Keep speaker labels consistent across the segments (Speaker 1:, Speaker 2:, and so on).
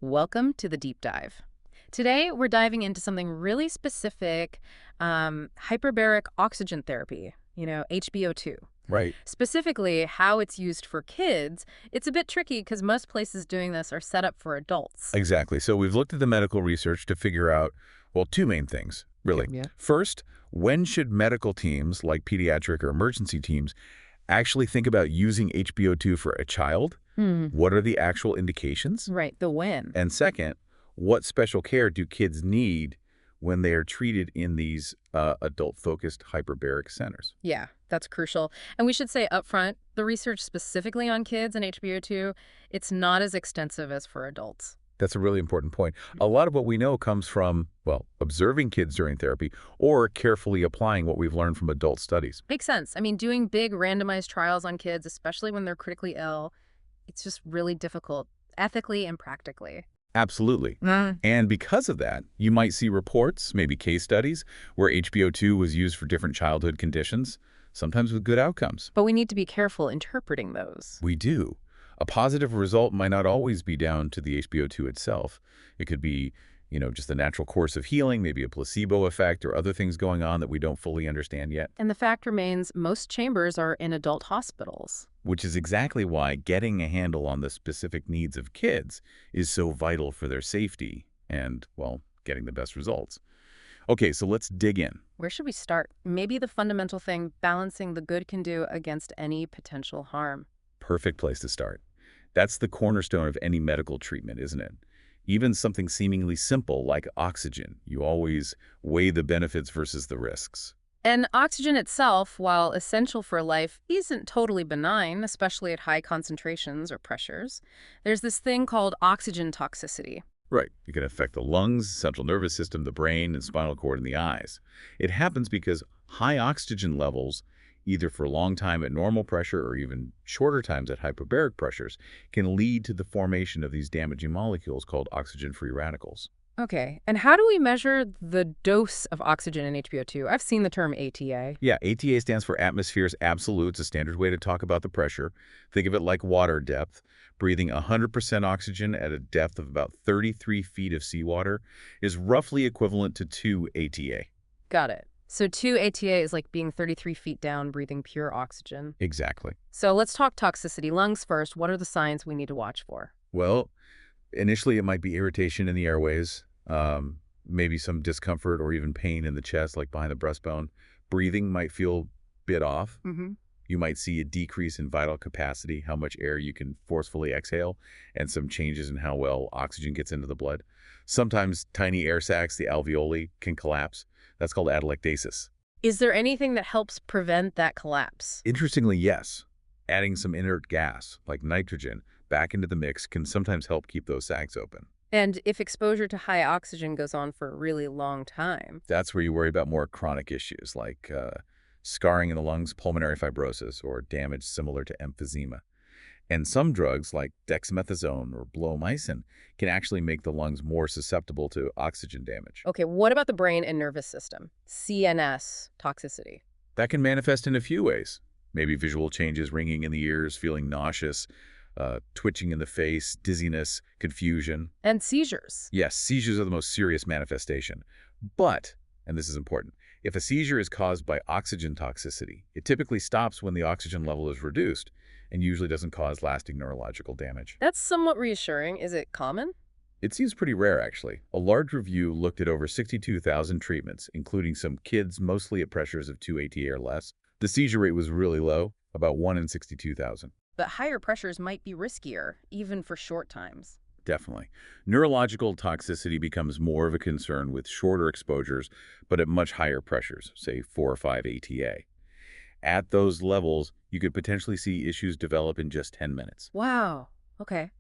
Speaker 1: Welcome to the deep dive. Today, we're diving into something really specific, hyperbaric oxygen therapy, HbO2.
Speaker 2: Right.
Speaker 1: Specifically, how it's used for kids. It's a bit tricky because most places doing this are set up for adults.
Speaker 2: Exactly. So we've looked at the medical research to figure out, well, two main things, really.
Speaker 1: Yeah.
Speaker 2: First, when should medical teams, like pediatric or emergency teams, actually think about using HBO2 for a child? What are the actual indications?
Speaker 1: Right, the when.
Speaker 2: And second, what special care do kids need when they are treated in these adult-focused hyperbaric centers?
Speaker 1: Yeah, that's crucial. And we should say up front, the research specifically on kids and HbO2, it's not as extensive as for adults.
Speaker 2: That's a really important point. A lot of what we know comes from, well, observing kids during therapy or carefully applying what we've learned from adult studies.
Speaker 1: Makes sense. I mean, doing big randomized trials on kids, especially when they're critically ill, it's just really difficult, ethically and practically.
Speaker 2: Absolutely. And because of that, you might see reports, maybe case studies, where HBO2 was used for different childhood conditions, sometimes with good outcomes.
Speaker 1: But we need to be careful interpreting those.
Speaker 2: We do. A positive result might not always be down to the HBO2 itself. It could be, just the natural course of healing, maybe a placebo effect or other things going on that we don't fully understand yet.
Speaker 1: And the fact remains, most chambers are in adult hospitals.
Speaker 2: Which is exactly why getting a handle on the specific needs of kids is so vital for their safety and, well, getting the best results. Okay, so let's dig in.
Speaker 1: Where should we start? Maybe the fundamental thing, balancing the good can do against any potential harm.
Speaker 2: Perfect place to start. That's the cornerstone of any medical treatment, isn't it? Even something seemingly simple like oxygen, you always weigh the benefits versus the risks.
Speaker 1: And oxygen itself, while essential for life, isn't totally benign, especially at high concentrations or pressures. There's this thing called oxygen toxicity.
Speaker 2: Right. It can affect the lungs, central nervous system, the brain, and spinal cord and the eyes. It happens because high oxygen levels, either for a long time at normal pressure or even shorter times at hyperbaric pressures, can lead to the formation of these damaging molecules called oxygen-free radicals.
Speaker 1: Okay, and how do we measure the dose of oxygen in HbO2? I've seen the term ATA.
Speaker 2: Yeah, ATA stands for atmosphere's absolute. It's a standard way to talk about the pressure. Think of it like water depth. Breathing 100% oxygen at a depth of about 33 feet of seawater is roughly equivalent to 2 ATA.
Speaker 1: Got it. So 2 ATA is like being 33 feet down, breathing pure oxygen.
Speaker 2: Exactly.
Speaker 1: So let's talk toxicity. Lungs first. What are the signs we need to watch for?
Speaker 2: Well, initially it might be irritation in the airways, maybe some discomfort or even pain in the chest, like behind the breastbone. Breathing might feel a bit off. You might see a decrease in vital capacity, how much air you can forcefully exhale, and some changes in how well oxygen gets into the blood. Sometimes tiny air sacs, the alveoli, can collapse. That's called atelectasis.
Speaker 1: Is there anything that helps prevent that collapse?
Speaker 2: Interestingly, yes. Adding some inert gas, like nitrogen, back into the mix can sometimes help keep those sacs open.
Speaker 1: And if exposure to high oxygen goes on for a really long time?
Speaker 2: That's where you worry about more chronic issues like scarring in the lungs, pulmonary fibrosis, or damage similar to emphysema. And some drugs like dexamethasone or blomycin can actually make the lungs more susceptible to oxygen damage.
Speaker 1: Okay, what about the brain and nervous system? CNS toxicity.
Speaker 2: That can manifest in a few ways. Maybe visual changes, ringing in the ears, feeling nauseous, twitching in the face, dizziness, confusion.
Speaker 1: And seizures.
Speaker 2: Yes, seizures are the most serious manifestation. But, and this is important, if a seizure is caused by oxygen toxicity, it typically stops when the oxygen level is reduced and usually doesn't cause lasting neurological damage.
Speaker 1: That's somewhat reassuring. Is it common?
Speaker 2: It seems pretty rare, actually. A large review looked at over 62,000 treatments, including some kids mostly at pressures of 2 ATA or less. The seizure rate was really low, about 1 in 62,000.
Speaker 1: But higher pressures might be riskier, even for short times.
Speaker 2: Definitely. Neurological toxicity becomes more of a concern with shorter exposures, but at much higher pressures, say 4 or 5 ATA. At those levels, you could potentially see issues develop in just 10 minutes.
Speaker 1: Wow. Okay.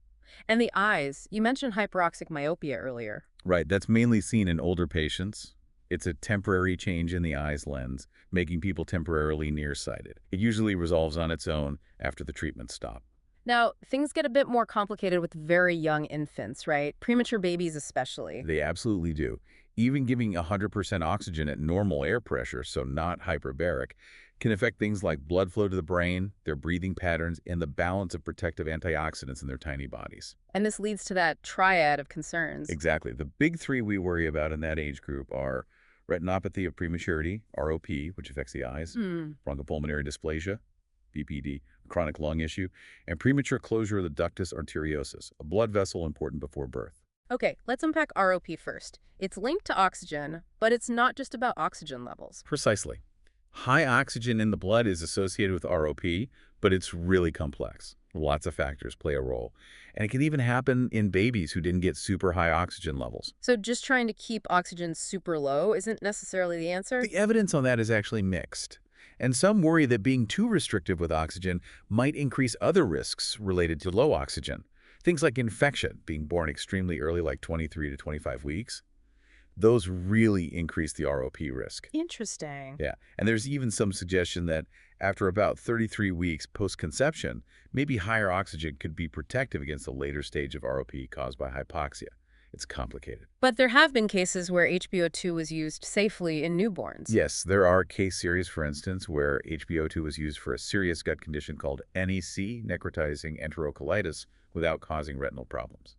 Speaker 1: And the eyes. You mentioned hyperoxic myopia earlier.
Speaker 2: Right. That's mainly seen in older patients. It's a temporary change in the eye's lens, making people temporarily nearsighted. It usually resolves on its own after the treatment stop.
Speaker 1: Now, things get a bit more complicated with very young infants, right? Premature babies especially.
Speaker 2: They absolutely do. Even giving 100% oxygen at normal air pressure, so not hyperbaric, can affect things like blood flow to the brain, their breathing patterns, and the balance of protective antioxidants in their tiny bodies.
Speaker 1: And this leads to that triad of concerns.
Speaker 2: Exactly. The big three we worry about in that age group are retinopathy of prematurity, ROP, which affects the eyes,
Speaker 1: Hmm.
Speaker 2: bronchopulmonary dysplasia, BPD, a chronic lung issue, and premature closure of the ductus arteriosus, a blood vessel important before birth.
Speaker 1: Okay, let's unpack ROP first. It's linked to oxygen, but it's not just about oxygen levels.
Speaker 2: Precisely. High oxygen in the blood is associated with ROP, but it's really complex. Lots of factors play a role. And it can even happen in babies who didn't get super high oxygen levels.
Speaker 1: So just trying to keep oxygen super low isn't necessarily the answer?
Speaker 2: The evidence on that is actually mixed. And some worry that being too restrictive with oxygen might increase other risks related to low oxygen. Things like infection, being born extremely early, like 23 to 25 weeks. Those really increase the ROP risk.
Speaker 1: Interesting.
Speaker 2: Yeah, and there's even some suggestion that after about 33 weeks post-conception, maybe higher oxygen could be protective against a later stage of ROP caused by hypoxia. It's complicated.
Speaker 1: But there have been cases where HBO2 was used safely in newborns.
Speaker 2: Yes, there are case series, for instance, where HBO2 was used for a serious gut condition called NEC, necrotizing enterocolitis, without causing retinal problems.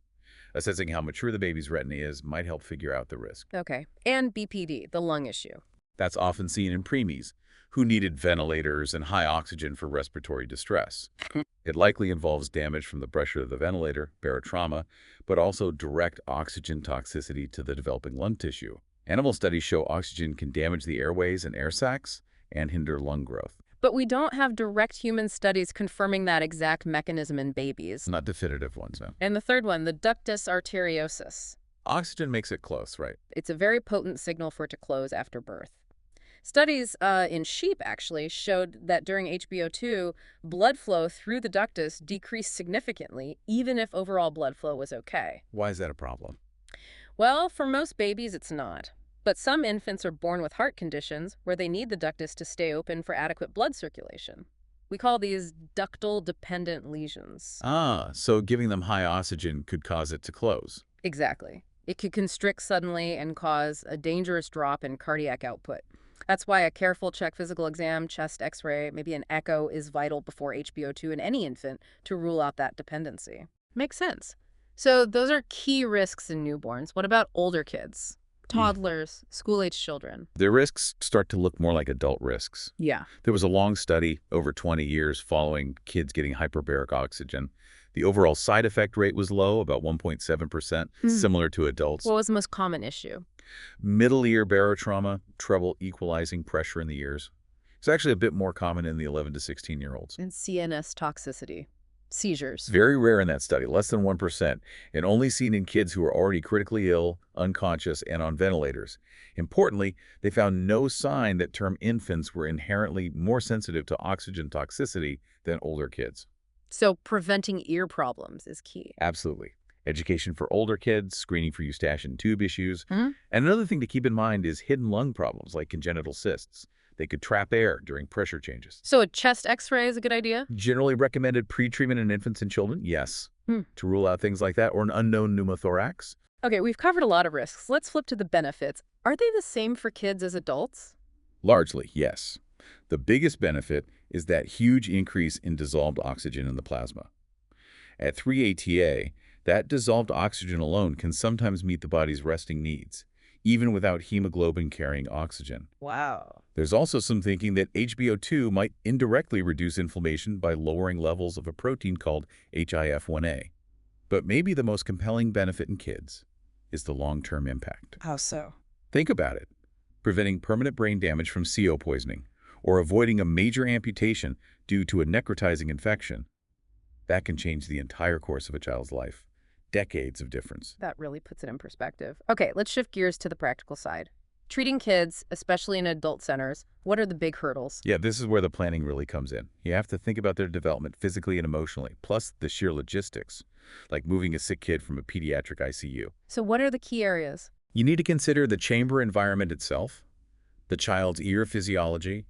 Speaker 2: Assessing how mature the baby's retina is might help figure out the risk.
Speaker 1: Okay. And BPD, the lung issue.
Speaker 2: That's often seen in preemies, who needed ventilators and high oxygen for respiratory distress. It likely involves damage from the pressure of the ventilator, barotrauma, but also direct oxygen toxicity to the developing lung tissue. Animal studies show oxygen can damage the airways and air sacs and hinder lung growth.
Speaker 1: But we don't have direct human studies confirming that exact mechanism in babies.
Speaker 2: Not definitive ones, no.
Speaker 1: And the third one, the ductus arteriosus.
Speaker 2: Oxygen makes it close, right?
Speaker 1: It's a very potent signal for it to close after birth. Studies in sheep actually showed that during HBO2, blood flow through the ductus decreased significantly, even if overall blood flow was okay.
Speaker 2: Why is that a problem?
Speaker 1: Well, for most babies, it's not. But some infants are born with heart conditions where they need the ductus to stay open for adequate blood circulation. We call these ductal-dependent lesions.
Speaker 2: Ah, so giving them high oxygen could cause it to close.
Speaker 1: Exactly. It could constrict suddenly and cause a dangerous drop in cardiac output. That's why a careful check physical exam, chest x-ray, maybe an echo is vital before HBO2 in any infant to rule out that dependency. Makes sense. So those are key risks in newborns. What about older kids? Toddlers, school-age children.
Speaker 2: Their risks start to look more like adult risks.
Speaker 1: Yeah.
Speaker 2: There was a long study over 20 years following kids getting hyperbaric oxygen. The overall side effect rate was low, about 1.7%, similar to adults.
Speaker 1: What was the most common issue?
Speaker 2: Middle ear barotrauma, trouble equalizing pressure in the ears. It's actually a bit more common in the 11 to 16-year-olds.
Speaker 1: And CNS toxicity. Seizures.
Speaker 2: Very rare in that study, less than 1%, and only seen in kids who are already critically ill, unconscious, and on ventilators. Importantly, they found no sign that term infants were inherently more sensitive to oxygen toxicity than older kids.
Speaker 1: So preventing ear problems is key.
Speaker 2: Absolutely. Education for older kids, screening for eustache and tube issues.
Speaker 1: Hmm?
Speaker 2: And another thing to keep in mind is hidden lung problems like congenital cysts. They could trap air during pressure changes.
Speaker 1: So a chest x-ray is a good idea?
Speaker 2: Generally recommended pre-treatment in infants and children, yes, to rule out things like that, or an unknown pneumothorax.
Speaker 1: Okay, we've covered a lot of risks. Let's flip to the benefits. Are they the same for kids as adults?
Speaker 2: Largely, yes. The biggest benefit is that huge increase in dissolved oxygen in the plasma. At 3 ATA, that dissolved oxygen alone can sometimes meet the body's resting needs, even without hemoglobin carrying oxygen.
Speaker 1: Wow.
Speaker 2: There's also some thinking that HBO2 might indirectly reduce inflammation by lowering levels of a protein called HIF-1A. But maybe the most compelling benefit in kids is the long-term impact.
Speaker 1: How so?
Speaker 2: Think about it. Preventing permanent brain damage from CO poisoning, or avoiding a major amputation due to a necrotizing infection. That can change the entire course of a child's life. Decades of difference.
Speaker 1: That really puts it in perspective. Okay, let's shift gears to the practical side. Treating kids, especially in adult centers, what are the big hurdles?
Speaker 2: Yeah, this is where the planning really comes in. You have to think about their development physically and emotionally, plus the sheer logistics, like moving a sick kid from a pediatric ICU.
Speaker 1: So what are the key areas?
Speaker 2: You need to consider the chamber environment itself, the child's ear physiology,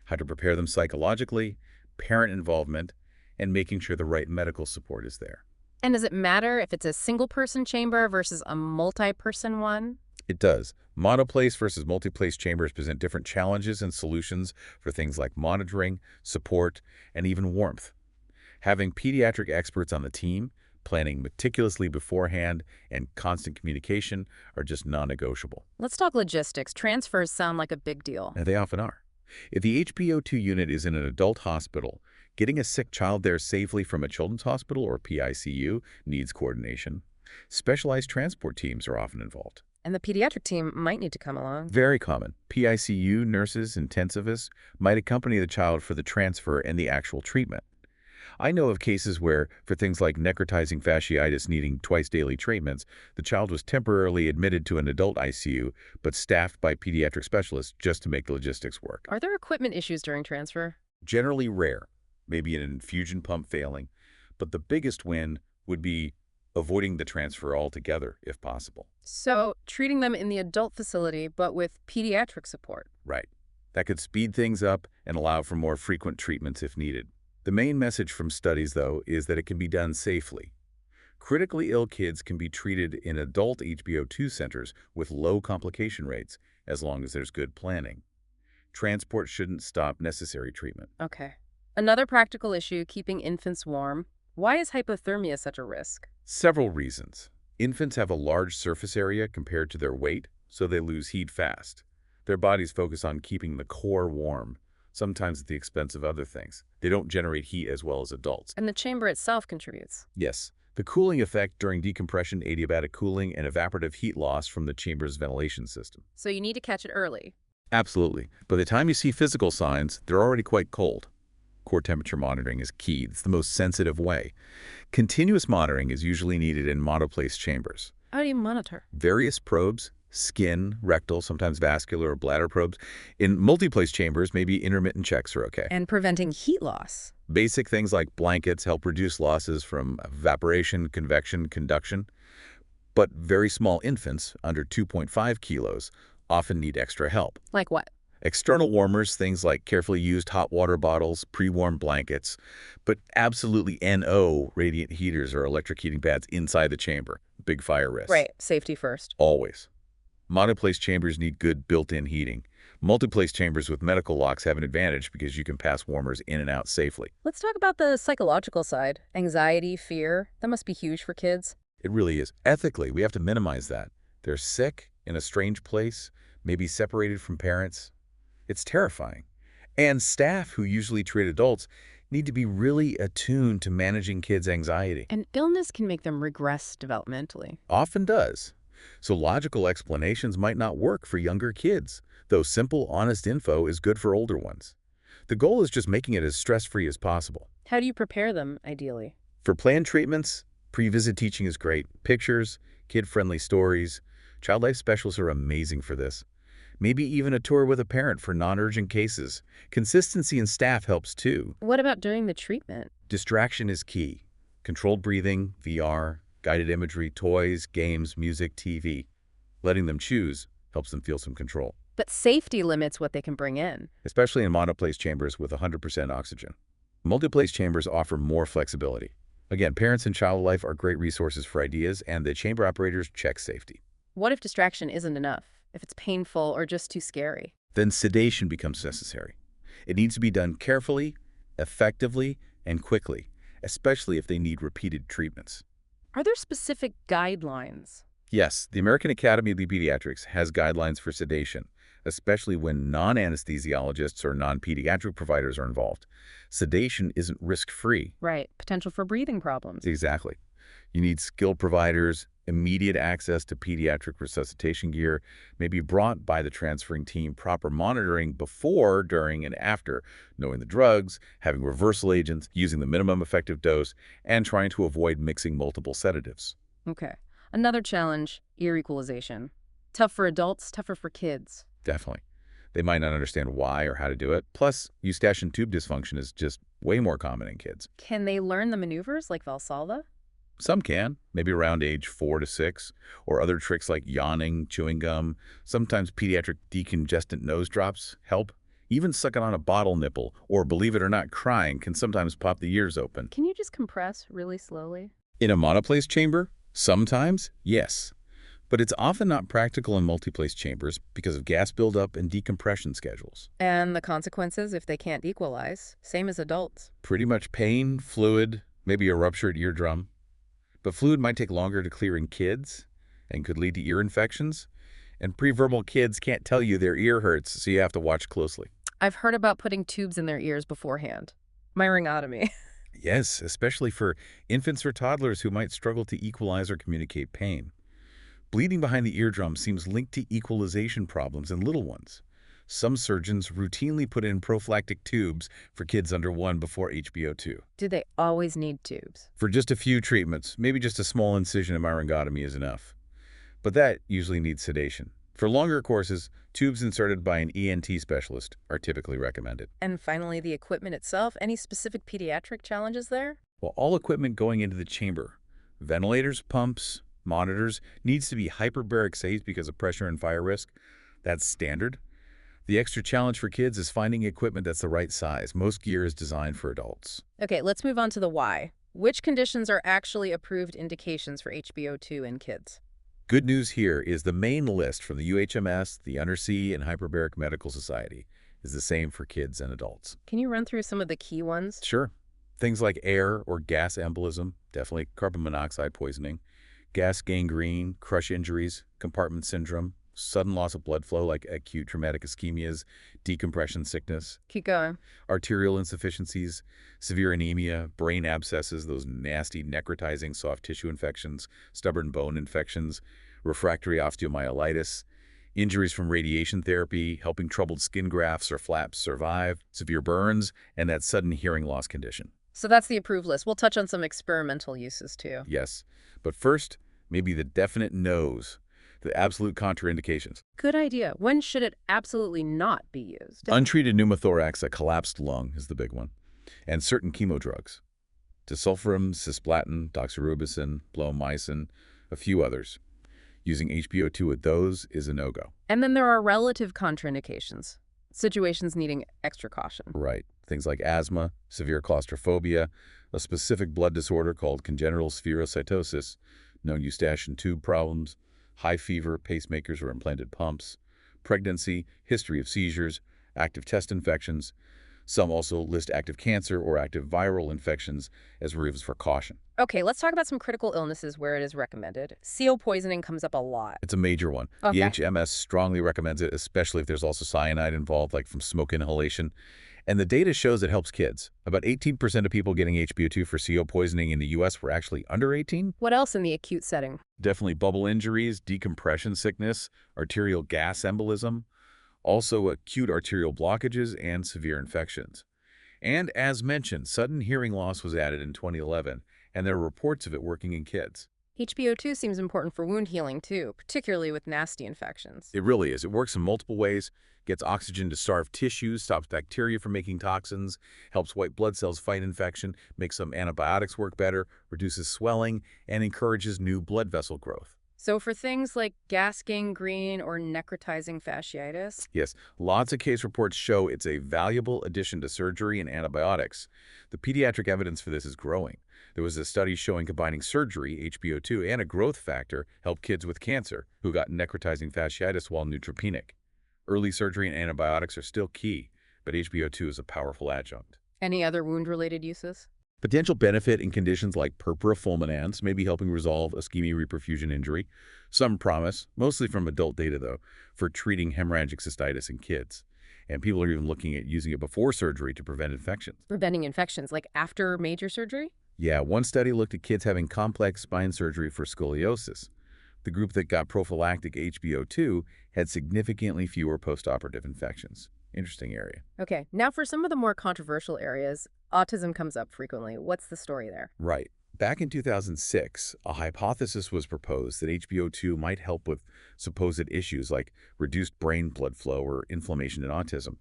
Speaker 2: how to prepare them psychologically, parent involvement, and making sure the right medical support is there.
Speaker 1: And does it matter if it's a single-person chamber versus a multi-person one?
Speaker 2: It does. Monoplace versus multiplace chambers present different challenges and solutions for things like monitoring, support, and even warmth. Having pediatric experts on the team, planning meticulously beforehand, and constant communication are just non-negotiable.
Speaker 1: Let's talk logistics. Transfers sound like a big deal.
Speaker 2: And they often are. If the HPO2 unit is in an adult hospital, getting a sick child there safely from a children's hospital or PICU needs coordination. Specialized transport teams are often involved.
Speaker 1: And the pediatric team might need to come along.
Speaker 2: Very common. PICU nurses, intensivists might accompany the child for the transfer and the actual treatment. I know of cases where, for things like necrotizing fasciitis needing twice-daily treatments, the child was temporarily admitted to an adult ICU, but staffed by pediatric specialists just to make the logistics work.
Speaker 1: Are there equipment issues during transfer?
Speaker 2: Generally rare, maybe an infusion pump failing, but the biggest win would be avoiding the transfer altogether, if possible.
Speaker 1: So, treating them in the adult facility, but with pediatric support.
Speaker 2: Right. That could speed things up and allow for more frequent treatments if needed. The main message from studies, though, is that it can be done safely. Critically ill kids can be treated in adult HbO2 centers with low complication rates, as long as there's good planning. Transport shouldn't stop necessary treatment.
Speaker 1: Okay. Another practical issue, keeping infants warm. Why is hypothermia such a risk?
Speaker 2: Several reasons. Infants have a large surface area compared to their weight, so they lose heat fast. Their bodies focus on keeping the core warm, sometimes at the expense of other things. They don't generate heat as well as adults.
Speaker 1: And the chamber itself contributes.
Speaker 2: Yes. The cooling effect during decompression, adiabatic cooling, and evaporative heat loss from the chamber's ventilation system.
Speaker 1: So you need to catch it early.
Speaker 2: Absolutely. By the time you see physical signs, they're already quite cold. Core temperature monitoring is key. It's the most sensitive way. Continuous monitoring is usually needed in monoplace chambers.
Speaker 1: How do you monitor?
Speaker 2: Various probes, skin, rectal, sometimes vascular or bladder probes. In multiplace chambers, maybe intermittent checks are okay.
Speaker 1: And preventing heat loss.
Speaker 2: Basic things like blankets help reduce losses from evaporation, convection, conduction. But very small infants, under 2.5 kilos, often need extra help.
Speaker 1: Like what?
Speaker 2: External warmers, things like carefully used hot water bottles, pre-warmed blankets, but absolutely NO radiant heaters or electric heating pads inside the chamber. Big fire risk.
Speaker 1: Right. Safety first.
Speaker 2: Always. Monoplace chambers need good built-in heating. Multiplace chambers with medical locks have an advantage because you can pass warmers in and out safely.
Speaker 1: Let's talk about the psychological side. Anxiety, fear. That must be huge for kids.
Speaker 2: It really is. Ethically, we have to minimize that. They're sick, in a strange place, maybe separated from parents. It's terrifying. And staff who usually treat adults need to be really attuned to managing kids' anxiety.
Speaker 1: And illness can make them regress developmentally.
Speaker 2: Often does. So logical explanations might not work for younger kids, though simple, honest info is good for older ones. The goal is just making it as stress-free as possible.
Speaker 1: How do you prepare them, ideally?
Speaker 2: For planned treatments, pre-visit teaching is great. Pictures, kid-friendly stories. Child life specialists are amazing for this. Maybe even a tour with a parent for non-urgent cases. Consistency in staff helps too.
Speaker 1: What about during the treatment?
Speaker 2: Distraction is key. Controlled breathing, VR, guided imagery, toys, games, music, TV. Letting them choose helps them feel some control.
Speaker 1: But safety limits what they can bring in.
Speaker 2: Especially in monoplace chambers with 100% oxygen. Multiplace chambers offer more flexibility. Again, parents and child life are great resources for ideas, and the chamber operators check safety.
Speaker 1: What if distraction isn't enough? If it's painful or just too scary?
Speaker 2: Then sedation becomes necessary. It needs to be done carefully, effectively, and quickly, especially if they need repeated treatments.
Speaker 1: Are there specific guidelines?
Speaker 2: Yes, the American Academy of Pediatrics has guidelines for sedation, especially when non-anesthesiologists or non-pediatric providers are involved. Sedation isn't risk-free.
Speaker 1: Right. Potential for breathing problems.
Speaker 2: Exactly. You need skilled providers, immediate access to pediatric resuscitation gear, maybe brought by the transferring team, proper monitoring before, during, and after, knowing the drugs, having reversal agents, using the minimum effective dose, and trying to avoid mixing multiple sedatives.
Speaker 1: Okay. Another challenge, ear equalization. Tough for adults, tougher for kids.
Speaker 2: Definitely. They might not understand why or how to do it. Plus, eustache and tube dysfunction is just way more common in kids.
Speaker 1: Can they learn the maneuvers like Valsalva?
Speaker 2: Some can, maybe around age 4 to 6, or other tricks like yawning, chewing gum. Sometimes pediatric decongestant nose drops help. Even sucking on a bottle nipple, or believe it or not, crying, can sometimes pop the ears open.
Speaker 1: Can you just compress really slowly?
Speaker 2: In a monoplace chamber? Sometimes, yes. But it's often not practical in multiplace chambers because of gas buildup and decompression schedules.
Speaker 1: And the consequences if they can't equalize, same as adults.
Speaker 2: Pretty much pain, fluid, maybe a ruptured eardrum. But fluid might take longer to clear in kids and could lead to ear infections. And preverbal kids can't tell you their ear hurts, so you have to watch closely.
Speaker 1: I've heard about putting tubes in their ears beforehand. Myringotomy.
Speaker 2: Yes, especially for infants or toddlers who might struggle to equalize or communicate pain. Bleeding behind the eardrum seems linked to equalization problems in little ones. Some surgeons routinely put in prophylactic tubes for kids under 1 before HBO2.
Speaker 1: Do they always need tubes?
Speaker 2: For just a few treatments, maybe just a small incision of myringotomy is enough. But that usually needs sedation. For longer courses, tubes inserted by an ENT specialist are typically recommended.
Speaker 1: And finally, the equipment itself. Any specific pediatric challenges there?
Speaker 2: Well, all equipment going into the chamber, ventilators, pumps, monitors, needs to be hyperbaric safe because of pressure and fire risk. That's standard. The extra challenge for kids is finding equipment that's the right size. Most gear is designed for adults.
Speaker 1: Okay, let's move on to the why. Which conditions are actually approved indications for HBO2 in kids?
Speaker 2: Good news here is the main list from the UHMS, the Undersea, and Hyperbaric Medical Society is the same for kids and adults.
Speaker 1: Can you run through some of the key ones?
Speaker 2: Sure. Things like air or gas embolism, definitely carbon monoxide poisoning, gas gangrene, crush injuries, compartment syndrome, sudden loss of blood flow like acute traumatic ischemias, decompression sickness,
Speaker 1: Keep going.
Speaker 2: arterial insufficiencies, severe anemia, brain abscesses, those nasty necrotizing soft tissue infections, stubborn bone infections, refractory osteomyelitis, injuries from radiation therapy, helping troubled skin grafts or flaps survive, severe burns, and that sudden hearing loss condition.
Speaker 1: So that's the approved list. We'll touch on some experimental uses too.
Speaker 2: Yes, but first, maybe the definite no's, the absolute contraindications.
Speaker 1: Good idea. When should it absolutely not be used?
Speaker 2: Untreated pneumothorax, a collapsed lung, is the big one, and certain chemo drugs. Disulfiram, cisplatin, doxorubicin, blomycin, a few others. Using HBO2 with those is a no-go.
Speaker 1: And then there are relative contraindications, situations needing extra caution.
Speaker 2: Right. Things like asthma, severe claustrophobia, a specific blood disorder called congenital spherocytosis, known eustachian tube problems, high fever, pacemakers or implanted pumps, pregnancy, history of seizures, active chest infections. Some also list active cancer or active viral infections as reasons for caution.
Speaker 1: Okay, let's talk about some critical illnesses where it is recommended. CO poisoning comes up a lot.
Speaker 2: It's a major one.
Speaker 1: Okay.
Speaker 2: The HMS strongly recommends it, especially if there's also cyanide involved, like from smoke inhalation. And the data shows it helps kids. About 18% of people getting HBO2 for CO poisoning in the U.S. were actually under 18.
Speaker 1: What else in the acute setting?
Speaker 2: Definitely bubble injuries, decompression sickness, arterial gas embolism, also acute arterial blockages and severe infections. And as mentioned, sudden hearing loss was added in 2011, and there are reports of it working in kids.
Speaker 1: HBO2 seems important for wound healing too, particularly with nasty infections.
Speaker 2: It really is. It works in multiple ways, gets oxygen to starved tissues, stops bacteria from making toxins, helps white blood cells fight infection, makes some antibiotics work better, reduces swelling, and encourages new blood vessel growth.
Speaker 1: So for things like gas gangrene or necrotizing fasciitis?
Speaker 2: Yes, lots of case reports show it's a valuable addition to surgery and antibiotics. The pediatric evidence for this is growing. There was a study showing combining surgery, HBO2, and a growth factor helped kids with cancer who got necrotizing fasciitis while neutropenic. Early surgery and antibiotics are still key, but HBO2 is a powerful adjunct.
Speaker 1: Any other wound-related uses?
Speaker 2: Potential benefit in conditions like purpura fulminans may be helping resolve ischemia-reperfusion injury. Some promise, mostly from adult data though, for treating hemorrhagic cystitis in kids. And people are even looking at using it before surgery to prevent infections.
Speaker 1: Preventing infections, like after major surgery?
Speaker 2: Yeah, one study looked at kids having complex spine surgery for scoliosis. The group that got prophylactic HBO2 had significantly fewer post-operative infections. Interesting area.
Speaker 1: Okay, now for some of the more controversial areas, autism comes up frequently. What's the story there?
Speaker 2: Right. Back in 2006, a hypothesis was proposed that HBO2 might help with supposed issues like reduced brain blood flow or inflammation in autism.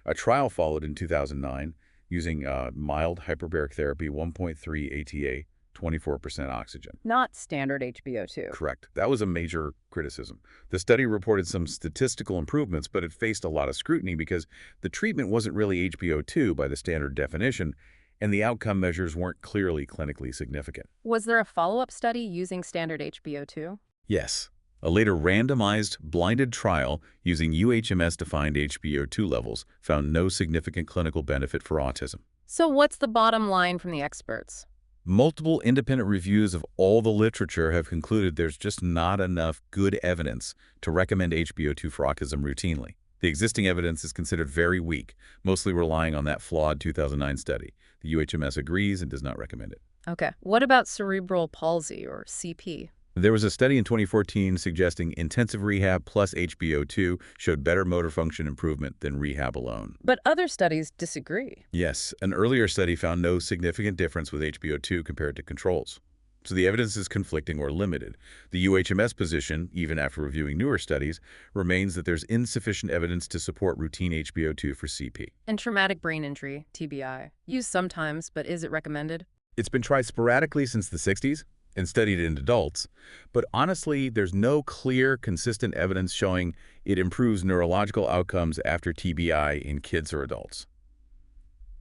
Speaker 2: A trial followed in 2009 using mild hyperbaric therapy 1.3 ATA 24% oxygen.
Speaker 1: Not standard HbO2.
Speaker 2: Correct. That was a major criticism. The study reported some statistical improvements, but it faced a lot of scrutiny because the treatment wasn't really HbO2 by the standard definition, and the outcome measures weren't clearly clinically significant.
Speaker 1: Was there a follow-up study using standard HbO2?
Speaker 2: Yes. A later randomized, blinded trial using UHMS-defined HbO2 levels found no significant clinical benefit for autism.
Speaker 1: So what's the bottom line from the experts?
Speaker 2: Multiple independent reviews of all the literature have concluded there's just not enough good evidence to recommend HbO2 for autism routinely. The existing evidence is considered very weak, mostly relying on that flawed 2009 study. The UHMS agrees and does not recommend it.
Speaker 1: Okay. What about cerebral palsy, or CP?
Speaker 2: There was a study in 2014 suggesting intensive rehab plus HbO2 showed better motor function improvement than rehab alone.
Speaker 1: But other studies disagree.
Speaker 2: Yes, an earlier study found no significant difference with HbO2 compared to controls. So the evidence is conflicting or limited. The UHMS position, even after reviewing newer studies, remains that there's insufficient evidence to support routine HbO2 for CP.
Speaker 1: And traumatic brain injury, TBI. Used sometimes, but is it recommended?
Speaker 2: It's been tried sporadically since the 60s and studied in adults, but honestly, there's no clear, consistent evidence showing it improves neurological outcomes after TBI in kids or adults.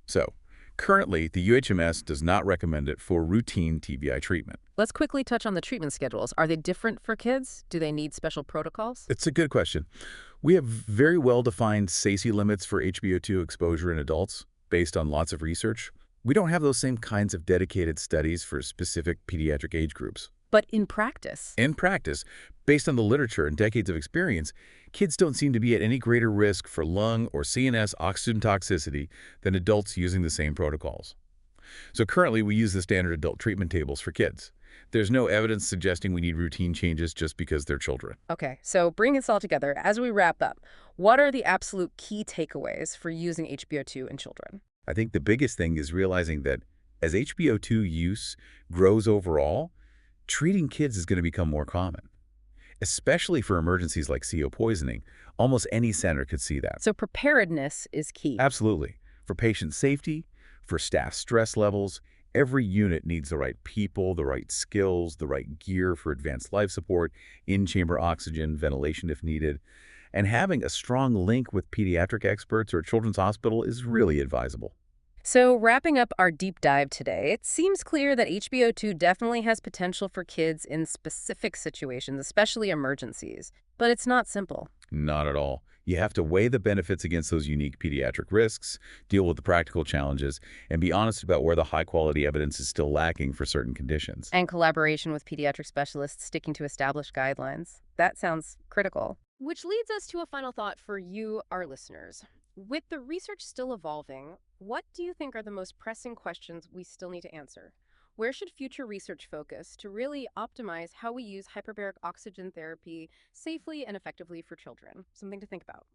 Speaker 2: So, currently, the UHMS does not recommend it for routine TBI treatment.
Speaker 1: Let's quickly touch on the treatment schedules. Are they different for kids? Do they need special protocols?
Speaker 2: It's a good question. We have very well-defined SACE limits for HbO2 exposure in adults based on lots of research. We don't have those same kinds of dedicated studies for specific pediatric age groups.
Speaker 1: But in practice?
Speaker 2: In practice, based on the literature and decades of experience, kids don't seem to be at any greater risk for lung or CNS oxygen toxicity than adults using the same protocols. So currently, we use the standard adult treatment tables for kids. There's no evidence suggesting we need routine changes just because they're children.
Speaker 1: Okay, so bring this all together. As we wrap up, what are the absolute key takeaways for using HbO2 in children?
Speaker 2: I think the biggest thing is realizing that as HbO2 use grows overall, treating kids is going to become more common, especially for emergencies like CO poisoning. Almost any center could see that.
Speaker 1: So preparedness is key.
Speaker 2: Absolutely. For patient safety, for staff stress levels, every unit needs the right people, the right skills, the right gear for advanced life support, in-chamber oxygen, ventilation if needed. And having a strong link with pediatric experts or children's hospital is really advisable.
Speaker 1: So wrapping up our deep dive today, it seems clear that HbO2 definitely has potential for kids in specific situations, especially emergencies. But it's not simple.
Speaker 2: Not at all. You have to weigh the benefits against those unique pediatric risks, deal with the practical challenges, and be honest about where the high-quality evidence is still lacking for certain conditions.
Speaker 1: And collaboration with pediatric specialists sticking to established guidelines. That sounds critical. Which leads us to a final thought for you, our listeners. With the research still evolving, what do you think are the most pressing questions we still need to answer? Where should future research focus to really optimize how we use hyperbaric oxygen therapy safely and effectively for children? Something to think about.